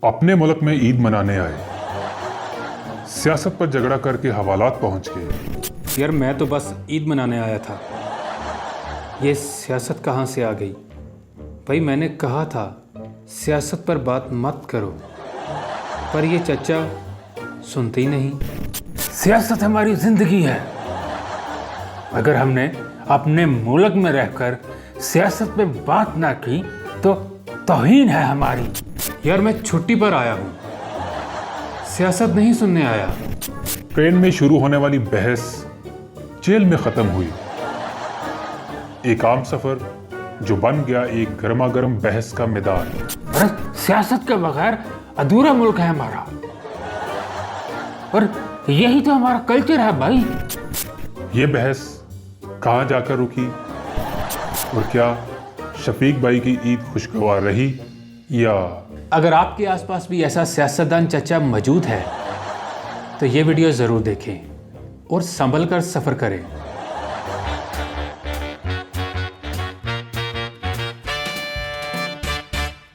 अपने मुल्क में ईद मनाने आए, सियासत पर झगड़ा करके हवालात पहुंच गए। यार मैं तो बस ईद मनाने आया था, ये सियासत कहाँ से आ गई? भाई मैंने कहा था सियासत पर बात मत करो, पर ये चचा सुनते ही नहीं। सियासत हमारी जिंदगी है, अगर हमने अपने मुल्क में रहकर सियासत पे बात ना की तो तौहीन है हमारी। यार मैं छुट्टी पर आया हूँ, सियासत नहीं सुनने आया। ट्रेन में शुरू होने वाली बहस जेल में खत्म हुई। एक आम सफर जो बन गया एक गर्मा गर्म बहस का मैदान। अरे सियासत के बगैर अधूरा मुल्क है हमारा, और यही तो हमारा कल्चर है भाई। ये बहस कहाँ जाकर रुकी, और क्या शफीक भाई की ईद खुशगवार रही या? अगर आपके आसपास भी ऐसा सियासतदान चचा मौजूद है तो ये वीडियो ज़रूर देखें और संभल कर सफ़र करें।